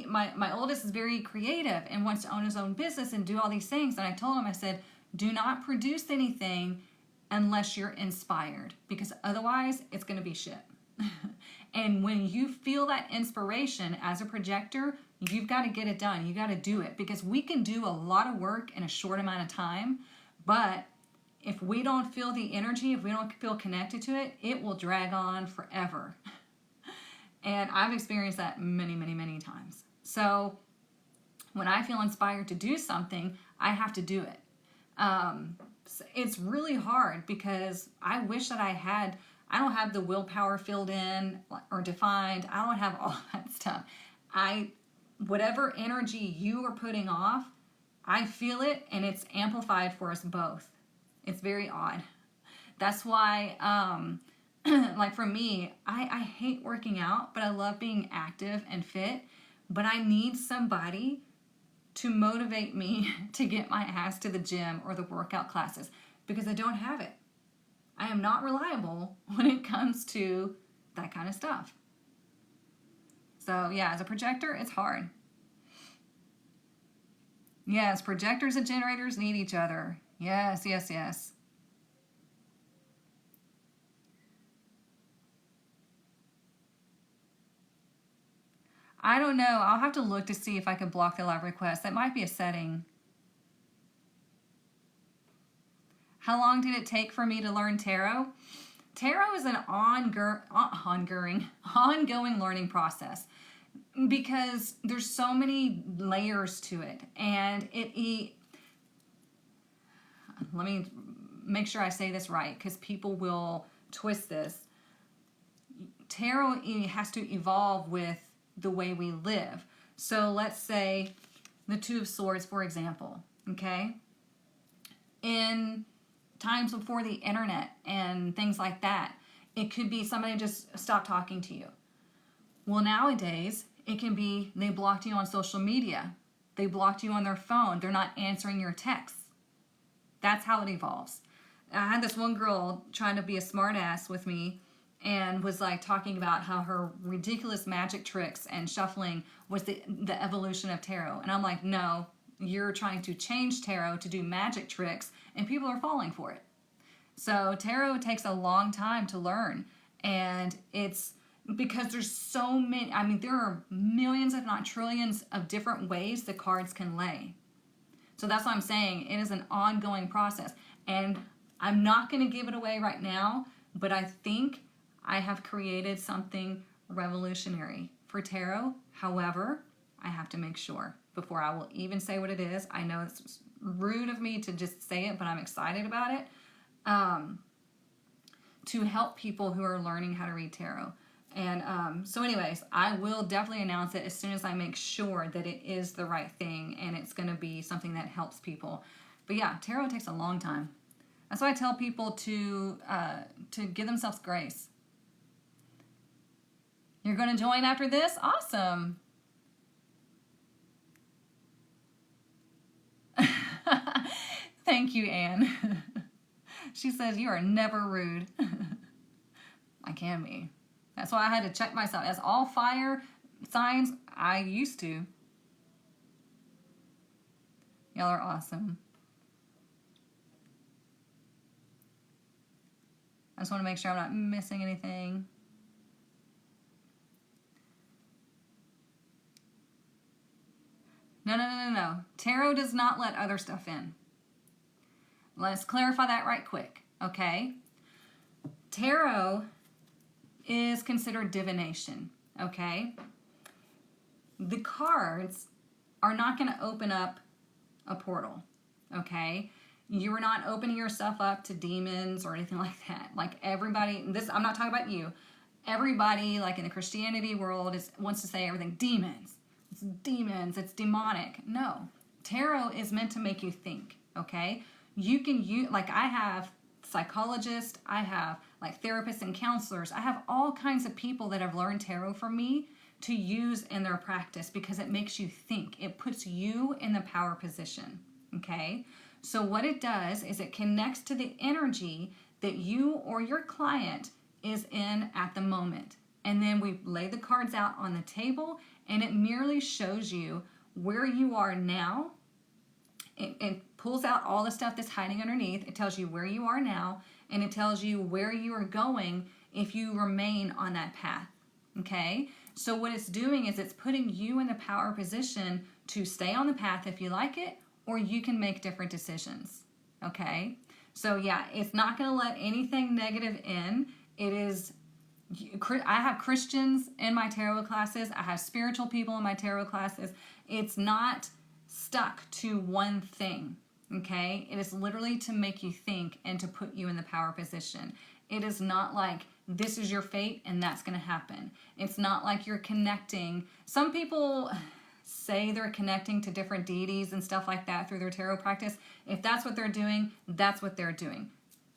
my oldest is very creative and wants to own his own business and do all these things. And I told him, I said, do not produce anything unless you're inspired, because otherwise it's going to be shit. And when you feel that inspiration as a projector, you've got to get it done. You got to do it, because we can do a lot of work in a short amount of time, but if we don't feel the energy, if we don't feel connected to it, it will drag on forever. And I've experienced that many, many, many times. So when I feel inspired to do something, I have to do it. It's really hard, because I wish that I don't have the willpower filled in or defined. I don't have all that stuff. Whatever energy you are putting off, I feel it, and it's amplified for us both. It's very odd. That's why, like for me, I hate working out, but I love being active and fit. But I need somebody to motivate me to get my ass to the gym or the workout classes, because I don't have it. I am not reliable when it comes to that kind of stuff. So yeah, as a projector, it's hard. Yes, projectors and generators need each other. Yes, yes, yes. I don't know. I'll have to look to see if I can block the live request. That might be a setting. How long did it take for me to learn tarot? Tarot is an ongoing learning process, because there's so many layers to it. And let me make sure I say this right, because people will twist this. Tarot has to evolve with the way we live. So let's say the Two of Swords, for example, okay? In times before the internet and things like that, it could be somebody just stopped talking to you. Well, nowadays, it can be they blocked you on social media. They blocked you on their phone. They're not answering your texts. That's how it evolves. I had this one girl trying to be a smartass with me, and was like talking about how her ridiculous magic tricks and shuffling was the evolution of tarot. And I'm like, no, you're trying to change tarot to do magic tricks, and people are falling for it. So tarot takes a long time to learn, and it's because there's so many, I mean, there are millions, if not trillions, of different ways the cards can lay. So that's what I'm saying. It is an ongoing process, and I'm not going to give it away right now, but I think I have created something revolutionary for tarot. However, I have to make sure before I will even say what it is. I know it's rude of me to just say it, but I'm excited about it, to help people who are learning how to read tarot. And so anyways, I will definitely announce it as soon as I make sure that it is the right thing and it's going to be something that helps people. But yeah, tarot takes a long time. That's why I tell people to give themselves grace. You're going to join after this? Awesome. Thank you, Anne. She says, you are never rude. I can be. That's why I had to check myself. As all fire signs, I used to. Y'all are awesome. I just want to make sure I'm not missing anything. No. Tarot does not let other stuff in. Let's clarify that right quick, okay? Tarot is considered divination, okay? The cards are not going to open up a portal, okay? You are not opening yourself up to demons or anything like that. Like everybody, I'm not talking about you. Everybody, like in the Christianity world, wants to say everything demons, it's demonic. No, tarot is meant to make you think, okay? You can use, like I have psychologists, I have like therapists and counselors, I have all kinds of people that have learned tarot from me to use in their practice because it makes you think. It puts you in the power position, okay? So what it does is it connects to the energy that you or your client is in at the moment. And then we lay the cards out on the table and it merely shows you where you are now. It pulls out all the stuff that's hiding underneath. It tells you where you are now and it tells you where you are going if you remain on that path, okay? So what it's doing is it's putting you in the power position to stay on the path if you like it, or you can make different decisions, okay? So yeah, it's not going to let anything negative in. It is, I have Christians in my tarot classes. I have spiritual people in my tarot classes. It's not stuck to one thing, okay? It is literally to make you think and to put you in the power position. It is not like this is your fate and that's going to happen. It's not like you're connecting. Some people say they're connecting to different deities and stuff like that through their tarot practice. If that's what they're doing, that's what they're doing.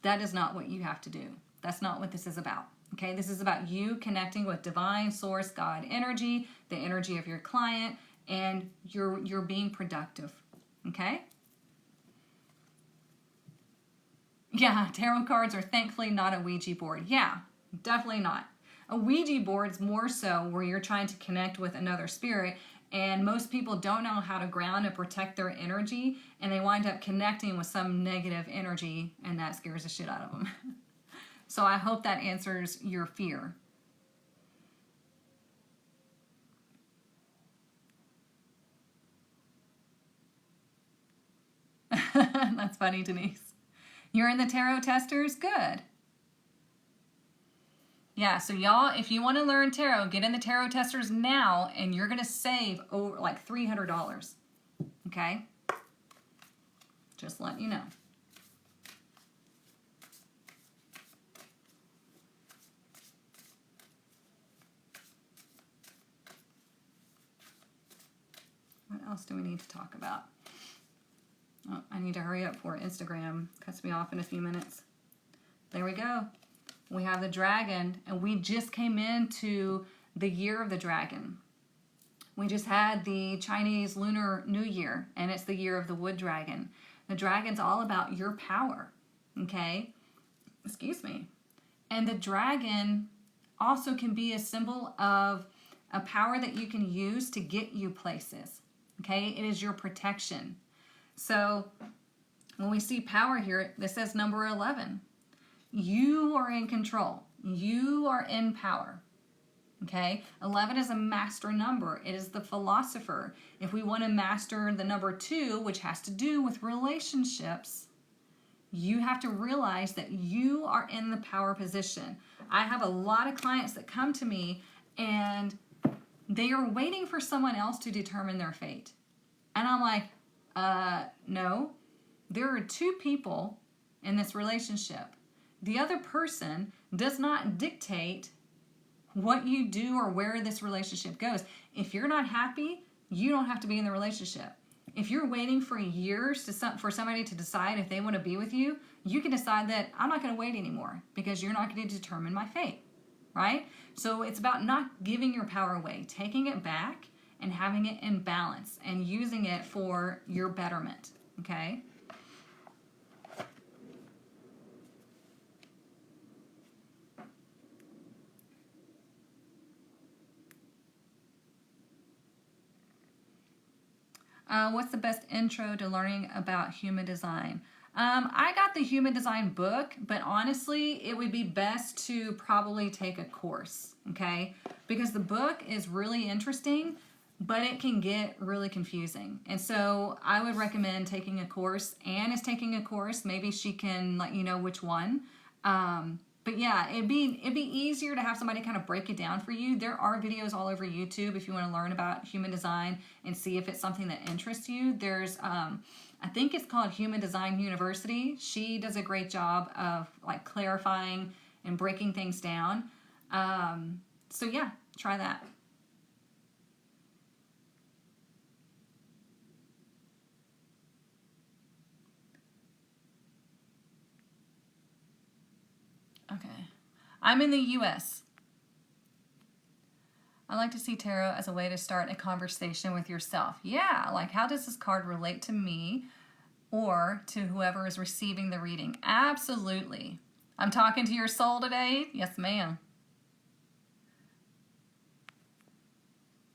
That is not what you have to do. That's not what this is about. Okay, this is about you connecting with divine source, God energy, the energy of your client, and you're being productive. Okay? Yeah, tarot cards are thankfully not a Ouija board. Yeah, definitely not. A Ouija board is more so where you're trying to connect with another spirit, and most people don't know how to ground and protect their energy, and they wind up connecting with some negative energy, and that scares the shit out of them. So I hope that answers your fear. That's funny, Denise. You're in the tarot testers? Good. Yeah, so y'all, if you want to learn tarot, get in the tarot testers now, and you're going to save over like $300. Okay? Just letting you know. What else do we need to talk about? Oh, I need to hurry up before Instagram cuts me off in a few minutes. There we go. We have the dragon, and we just came into the year of the dragon. We just had the Chinese Lunar New Year, and it's the year of the wood dragon. The dragon's all about your power, okay? Excuse me. And the dragon also can be a symbol of a power that you can use to get you places, okay? It is your protection. So when we see power here, this says number 11. You are in control. You are in power. Okay? 11 is a master number. It is the philosopher. If we want to master the number 2, which has to do with relationships, you have to realize that you are in the power position. I have a lot of clients that come to me and they are waiting for someone else to determine their fate. And I'm like, no. There are 2 people in this relationship. The other person does not dictate what you do or where this relationship goes. If you're not happy, you don't have to be in the relationship. If you're waiting for years for somebody to decide if they want to be with you, you can decide that I'm not going to wait anymore because you're not going to determine my fate, right? So it's about not giving your power away, taking it back and having it in balance and using it for your betterment, okay? What's the best intro to learning about human design? I got the human design book, but honestly, it would be best to probably take a course, okay? Because the book is really interesting, but it can get really confusing. And so I would recommend taking a course. Anne is taking a course. Maybe she can let you know which one. But But yeah, it'd be easier to have somebody kind of break it down for you. There are videos all over YouTube if you want to learn about human design and see if it's something that interests you. There's I think it's called Human Design University. She does a great job of like clarifying and breaking things down. So yeah, try that. Okay. I'm in the US. I like to see tarot as a way to start a conversation with yourself. Yeah, like how does this card relate to me or to whoever is receiving the reading? Absolutely. I'm talking to your soul today? Yes, ma'am.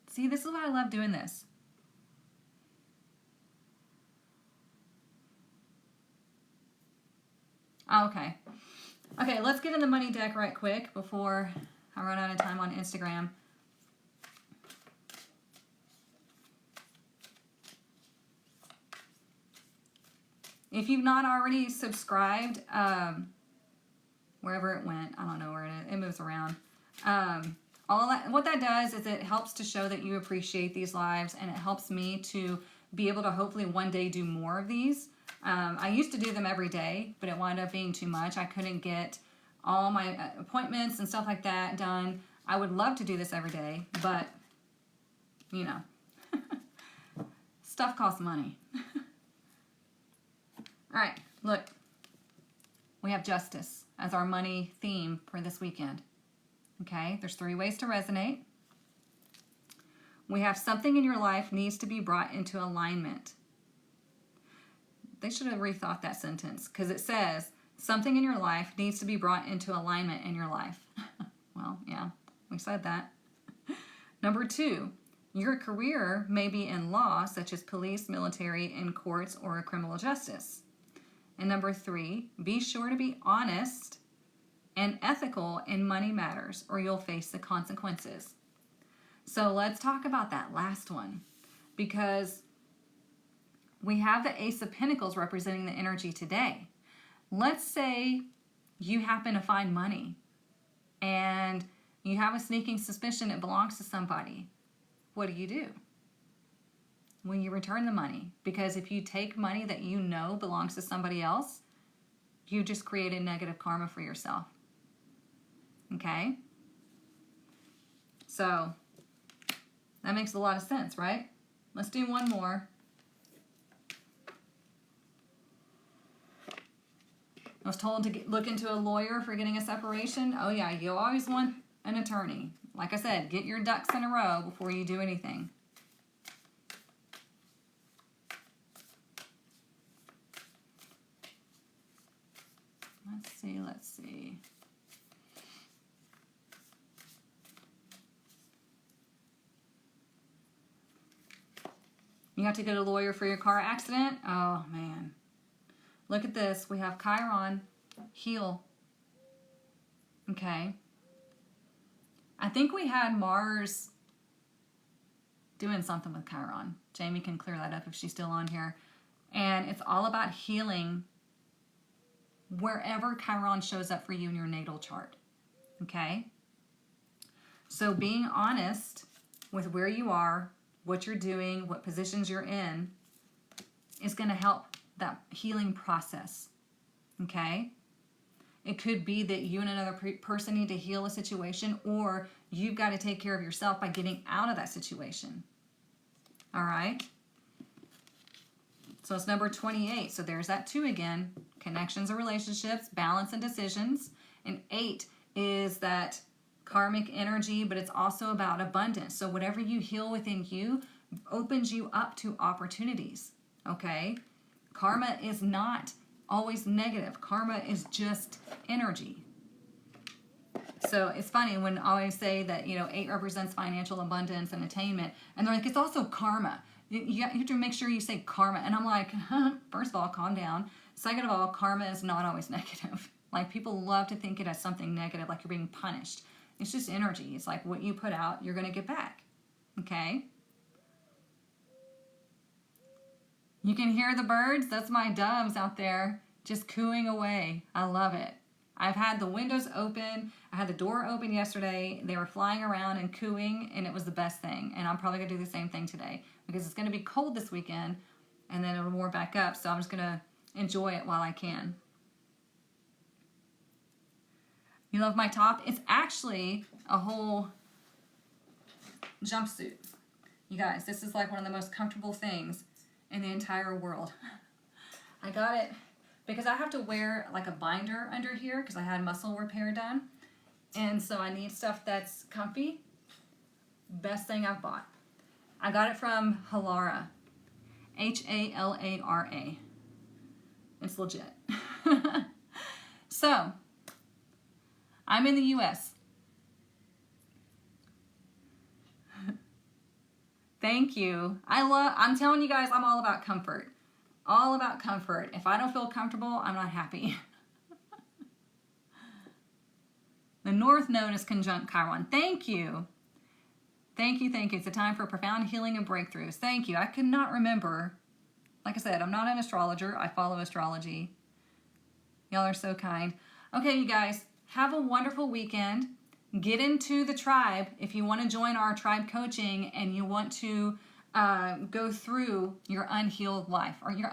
See, this is why I love doing this. Okay. Okay, let's get in the money deck right quick before I run out of time on Instagram. If you've not already subscribed, wherever it went, I don't know where it moves around. All that, what that does is it helps to show that you appreciate these lives, and it helps me to be able to hopefully one day do more of these. I used to do them every day, but it wound up being too much. I couldn't get all my appointments and stuff like that done. I would love to do this every day, but, you know, stuff costs money. All right, look, we have justice as our money theme for this weekend. Okay, there's 3 ways to resonate. We have something in your life needs to be brought into alignment. They should have rethought that sentence because it says something in your life needs to be brought into alignment in your life. Well, yeah, we said that. Number 2, your career may be in law, such as police, military, in courts, or criminal justice. And number 3, be sure to be honest and ethical in money matters, or you'll face the consequences. So let's talk about that last one, because we have the Ace of Pentacles representing the energy today. Let's say you happen to find money and you have a sneaking suspicion it belongs to somebody. What do? When you return the money, because if you take money that you know belongs to somebody else, you just created negative karma for yourself. Okay? So, that makes a lot of sense, right? Let's do one more. I was told to look into a lawyer for getting a separation. Oh yeah, you always want an attorney. Like I said, get your ducks in a row before you do anything. Let's see. You have to get a lawyer for your car accident? Oh, man. Look at this. We have Chiron, heal. Okay. I think we had Mars doing something with Chiron. Jamie can clear that up if she's still on here. And it's all about healing wherever Chiron shows up for you in your natal chart. Okay? So being honest with where you are, what you're doing, what positions you're in, is going to help that healing process. Okay? It could be that you and another person need to heal a situation, or you've got to take care of yourself by getting out of that situation. All right? So it's number 28. So there's that 2 again. Connections and relationships, balance and decisions. And 8 is that karmic energy, but it's also about abundance. So whatever you heal within you opens you up to opportunities. Okay? Karma is not always negative. Karma is just energy. So it's funny when I always say that, 8 represents financial abundance and attainment. And they're like, it's also karma. You have to make sure you say karma. And I'm like, first of all, calm down. Second of all, karma is not always negative. Like, people love to think it as something negative, like you're being punished. It's just energy. It's like what you put out, you're going to get back. Okay? You can hear the birds. That's my doves out there just cooing away. I love it. I've had the windows open. I had the door open yesterday. They were flying around and cooing, and it was the best thing. And I'm probably going to do the same thing today because it's going to be cold this weekend, and then it'll warm back up. So I'm just going to enjoy it while I can. You love my top? It's actually a whole jumpsuit. You guys, this is like one of the most comfortable things in the entire world. I got it because I have to wear like a binder under here because I had muscle repair done. And so I need stuff that's comfy. Best thing I've bought. I got it from Halara. Halara. It's legit. So, I'm in the US. Thank you. I'm telling you guys, I'm all about comfort. All about comfort. If I don't feel comfortable, I'm not happy. The North Node is conjunct Chiron. Thank you. Thank you, thank you. It's a time for profound healing and breakthroughs. Thank you. I could not remember. Like I said, I'm not an astrologer. I follow astrology. Y'all are so kind. Okay, you guys, have a wonderful weekend. Get into the tribe if you want to join our tribe coaching and you want to go through your unhealed life or your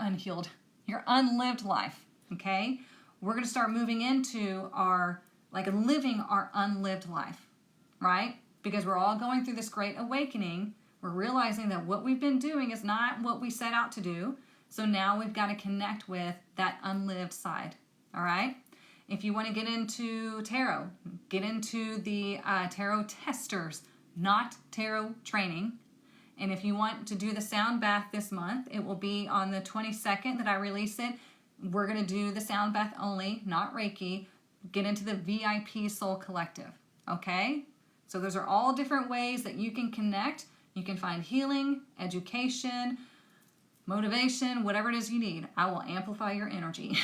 unlived life, okay? We're going to start moving into living our unlived life, right? Because we're all going through this great awakening. We're realizing that what we've been doing is not what we set out to do. So now we've got to connect with that unlived side, all right? If you want to get into tarot, get into the tarot testers, not tarot training. And if you want to do the sound bath this month, it will be on the 22nd that I release it. We're going to do the sound bath only, not Reiki. Get into the VIP Soul Collective, okay? So those are all different ways that you can connect. You can find healing, education, motivation, whatever it is you need. I will amplify your energy.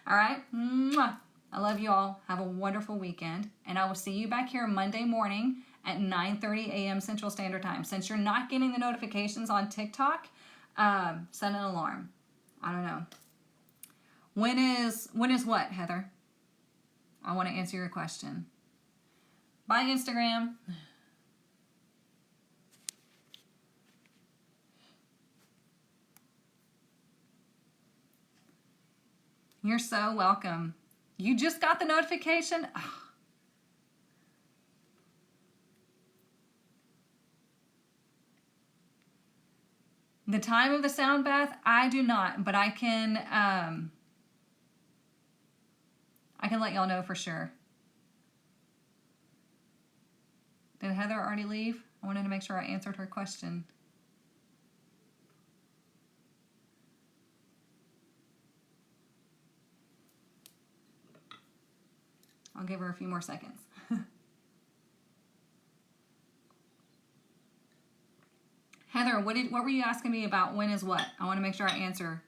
All right? Mwah. I love you all. Have a wonderful weekend. And I will see you back here Monday morning at 9:30 a.m. Central Standard Time. Since you're not getting the notifications on TikTok, set an alarm. I don't know. When is what, Heather? I want to answer your question. Bye, Instagram. You're so welcome. You just got the notification? Oh. The time of the sound bath, I do not, but I can let y'all know for sure. Did Heather already leave? I wanted to make sure I answered her question. I'll give her a few more seconds. Heather, what were you asking me about when is what? I want to make sure I answer.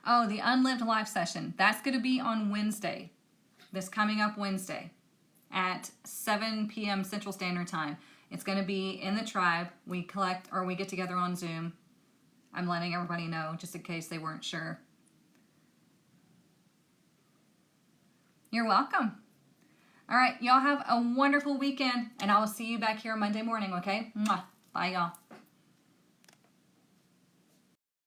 Oh, the Unlived Life session. That's going to be on Wednesday. This coming up Wednesday at 7 p.m. Central Standard Time. It's going to be in the tribe. We get together on Zoom. I'm letting everybody know just in case they weren't sure. You're welcome. All right, y'all have a wonderful weekend, and I will see you back here Monday morning, okay? Mwah. Bye, y'all.